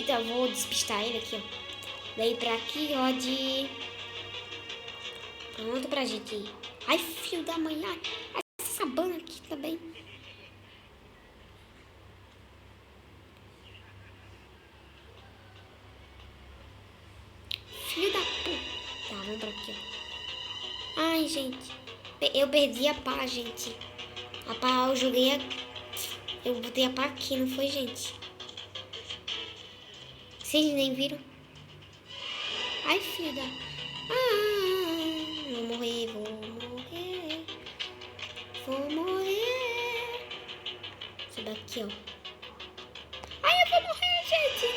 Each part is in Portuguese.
vida, eu vou despistar ele aqui, ó. Daí pra aqui, Rod. Pronto pra gente ir. Ai, filho da mãe. Ai, essa sabana aqui também. Filho da puta. Tá, vamos pra aqui, ó. Ai, gente. Eu perdi a pá, gente. A pá, eu joguei Eu botei a pá aqui, não foi, gente? Vocês nem viram? Ai, filho da... vou morrer, vou morrer. Vou morrer. Isso daqui, ó. Ai, eu vou morrer, gente.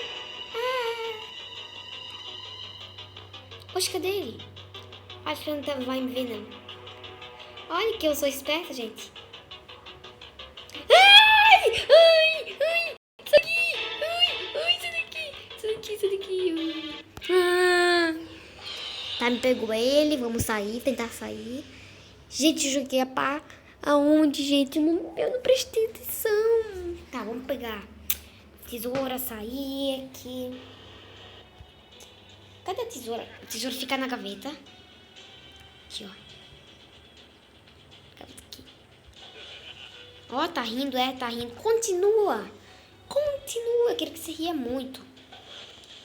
Poxa, cadê ele? Acho que ele não vai me ver, não. Olha que eu sou esperta, gente. Ai! Isso aqui! Isso daqui! Tá, me pegou ele. Vamos sair, tentar sair. Gente, eu joguei a pá. Aonde, gente? Eu não prestei atenção. Tá, vamos pegar tesoura, sair aqui. Cadê a tesoura? A tesoura fica na gaveta. Aqui, ó. Aqui. Ó, tá rindo, tá rindo. Continua. Eu quero que você ria muito.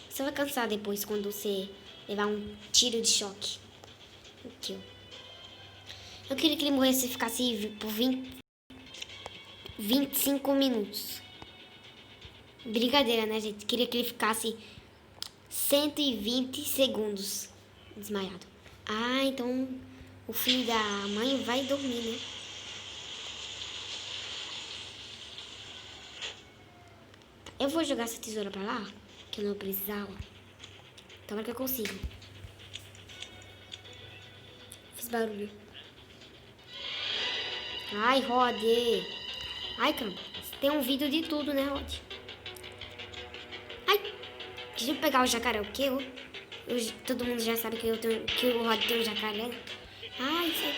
Você vai cansar depois quando você levar um tiro de choque. Aqui, ó. Eu queria que ele morresse e ficasse por 25 minutos. Brincadeira, né, gente? Queria que ele ficasse 120 segundos desmaiado. Ah, então o filho da mãe vai dormir, né? Eu vou jogar essa tesoura pra lá, que eu não precisava. Tomara que eu consiga. Fiz barulho. Ai, Rod. Ai, caramba. Tem um vídeo de tudo, né, Rod? Ai. Deixa eu pegar o jacaré. O quê? Todo mundo já sabe que o Rod tem um jacaré. Ai, sai.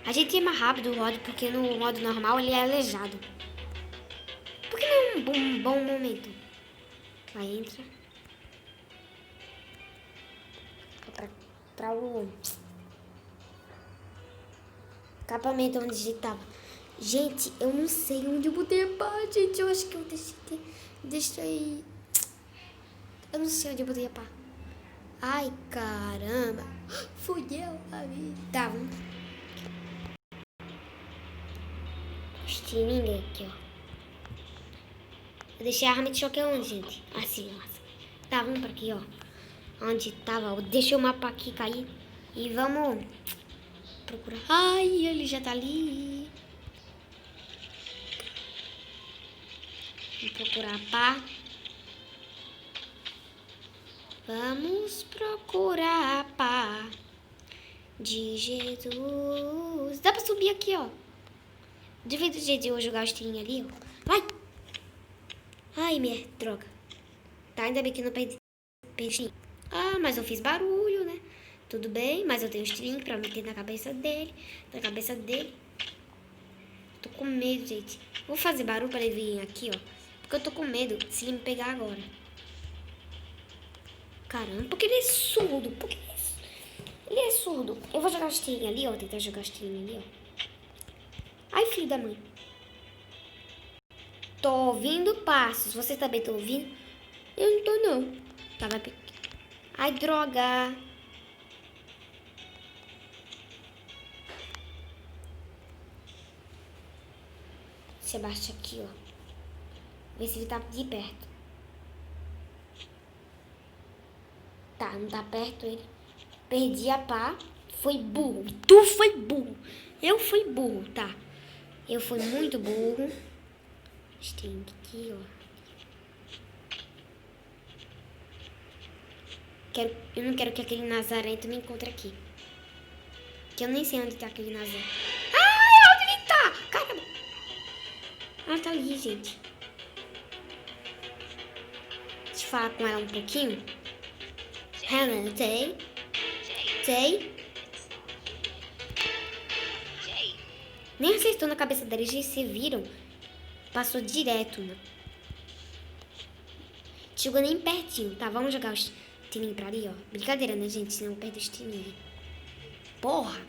A gente é mais rápido o Rod, porque no modo normal ele é aleijado. Por que não é um bom momento? Vai, entra. Pra o acampamento onde a gente tava. Gente, eu não sei onde eu botei a pá, gente. Eu acho que eu deixei... Eu não sei onde eu botei a pá. Ai, caramba. Fudeu a vida. Tá, vamos. Estilingue aqui, ó. Eu deixei a arma de choque onde, gente? Assim, ó. Tá, vamos pra aqui, ó. Onde tava, ó. Deixei o mapa aqui cair. E vamos procurar. Ai, ele já tá ali. Vamos procurar a pá. Vamos procurar a pá de Jesus. Dá pra subir aqui, ó. Devia do jeito de eu jogar o estilingue ali, ó. Vai! Ai, minha droga. Tá, ainda bem que não perdi. Ah, mas eu fiz barulho, né? Tudo bem, mas eu tenho um estilingue pra meter na cabeça dele. Na cabeça dele. Tô com medo, gente. Vou fazer barulho pra ele vir aqui, ó. Porque eu tô com medo se ele me pegar agora. Caramba, porque ele é surdo. Ele é surdo. Eu vou jogar o estilingue ali, ó. Tentar jogar o estilingue ali, ó. Ai, filho da mãe. Tô ouvindo passos. Você também tá ouvindo? Eu não tô, não. Tá, vai pegar. Ai, droga. Você baixa aqui, ó. Vê se ele tá de perto. Tá, não tá perto ele. Perdi a pá. Foi burro. Tu foi burro. Eu fui burro, tá? Eu fui muito burro. Tem aqui, ó. Eu não quero que aquele nazarento me encontre aqui. Que eu nem sei onde tá aquele nazarento. Ai, onde ele tá? Caramba. Ah, tá ali, gente. Deixa eu falar com ela um pouquinho. Hello, Jay. Nem acertou na cabeça dela, eles se viram. Passou direto, né? Chegou nem pertinho, tá? Vamos jogar os tininhos pra ali, ó. Brincadeira, né, gente? Senão perde os tininhos. Porra!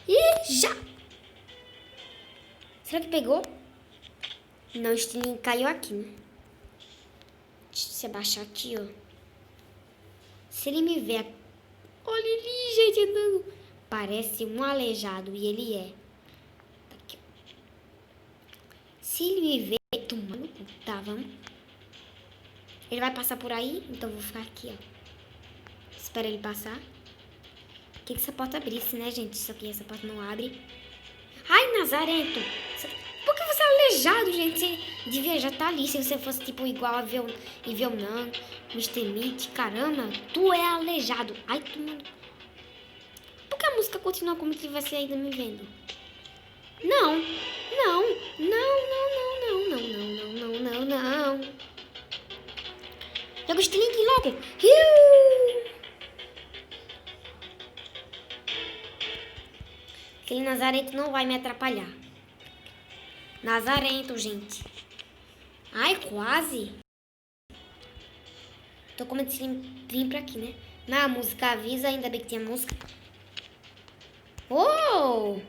Ih, já! Será que pegou? Não, o tininho caiu aqui, né? Deixa eu abaixar aqui, ó. Se ele me ver... Olha ele, gente, andando. Parece um aleijado, e ele é. Tá aqui, ó. Se ele me ver... Tomando... Tá, vamos. Ele vai passar por aí, então eu vou ficar aqui, ó. Espera ele passar. Por que essa porta abrisse, né, gente? Só que essa porta não abre. Ai, Nazarento! Por que você é aleijado, gente? Você devia já estar ali. Se você fosse, tipo, igual a Não, Mr. Meat. Caramba, tu é aleijado. Ai, tu, mano. Por que a música continua como se tivesse ainda me vendo? Não. Não. Não, não, não, não, não, não, não, não, não, não. Joga o estilingue logo. Aquele Nazarento não vai me atrapalhar. Nazarento, gente. Ai, quase. Tô com medo de vir pra aqui, né? Na música avisa, ainda bem que tinha música. Oh! Olha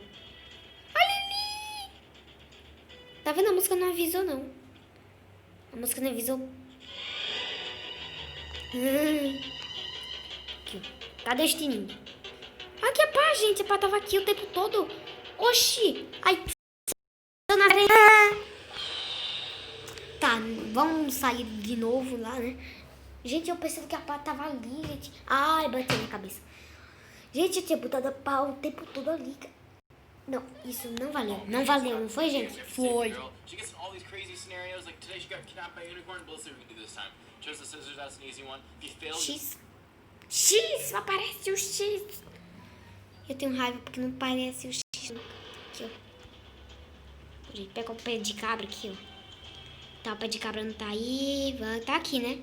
ali! Tá vendo? A música não avisou, não. A música não avisou. Aqui, ó. Tá destininho. Aqui a pá, gente. A pá tava aqui o tempo todo. Oxi! Ai, tá, vamos sair de novo lá, né? Gente, eu pensei que a pá tava ali, gente. Ai, bateu na cabeça. Gente, eu tinha botado a pá o tempo todo ali. Não, isso não valeu. Não valeu, não foi, gente? Foi. X. X, aparece o X. Eu tenho raiva porque não parece o X. Aqui, ó. Gente, pega o pé de cabra aqui, ó. Tá, o pé de cabra não tá aí. Tá aqui, né?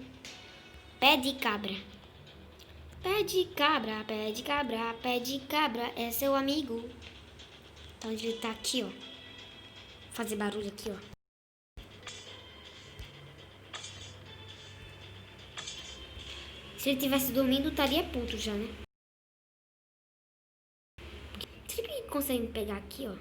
Pé de cabra. Pé de cabra, pé de cabra, pé de cabra. É seu amigo. Então ele tá aqui, ó. Vou fazer barulho aqui, ó. Se ele tivesse dormindo, estaria puto já, né? Será que ele consegue me pegar aqui, ó?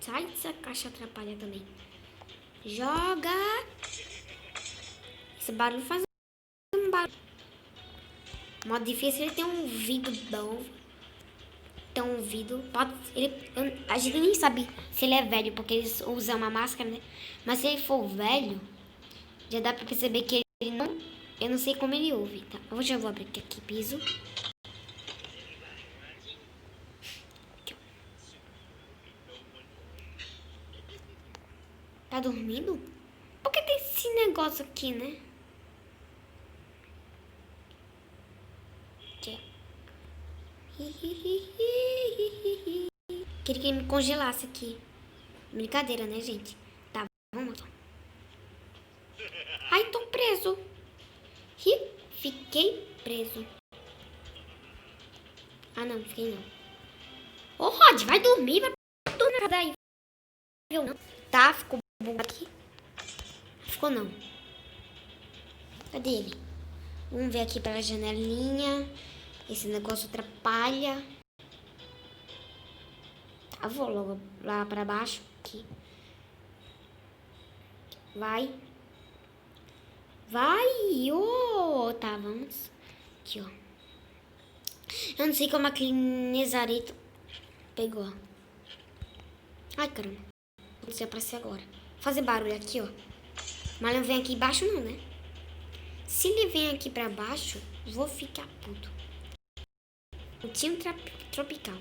Sai dessa caixa, atrapalha também. Joga. Esse barulho faz um barulho. Modo difícil, ele tem um vidro bom. Tem um vidro. A gente nem sabe se ele é velho, porque ele usa uma máscara, né? Mas se ele for velho, já dá pra perceber que ele não... Eu não sei como ele ouve, tá? Eu já vou abrir aqui piso. Tá dormindo? Por que tem esse negócio aqui, né? Queria que ele me congelasse aqui. Brincadeira, né, gente? Tá, vamos lá. Ai, tô preso. Fiquei preso. Ah, não, fiquei não. Ô, Rod, vai dormir, vai dormir daí. Eu não. Tá, ficou bom aqui. Ficou não. Cadê ele? Vamos ver aqui pela janelinha. Esse negócio atrapalha. Tá, vou logo lá pra baixo. Aqui. Vai. Vai. Oh, tá, vamos. Aqui, ó. Eu não sei como aquele Nazarento pegou. Ai, caramba. Não sei aparecer agora. Vou fazer barulho aqui, ó. Mas não vem aqui embaixo não, né? Se ele vem aqui pra baixo, vou ficar puto. Ursinho tropical.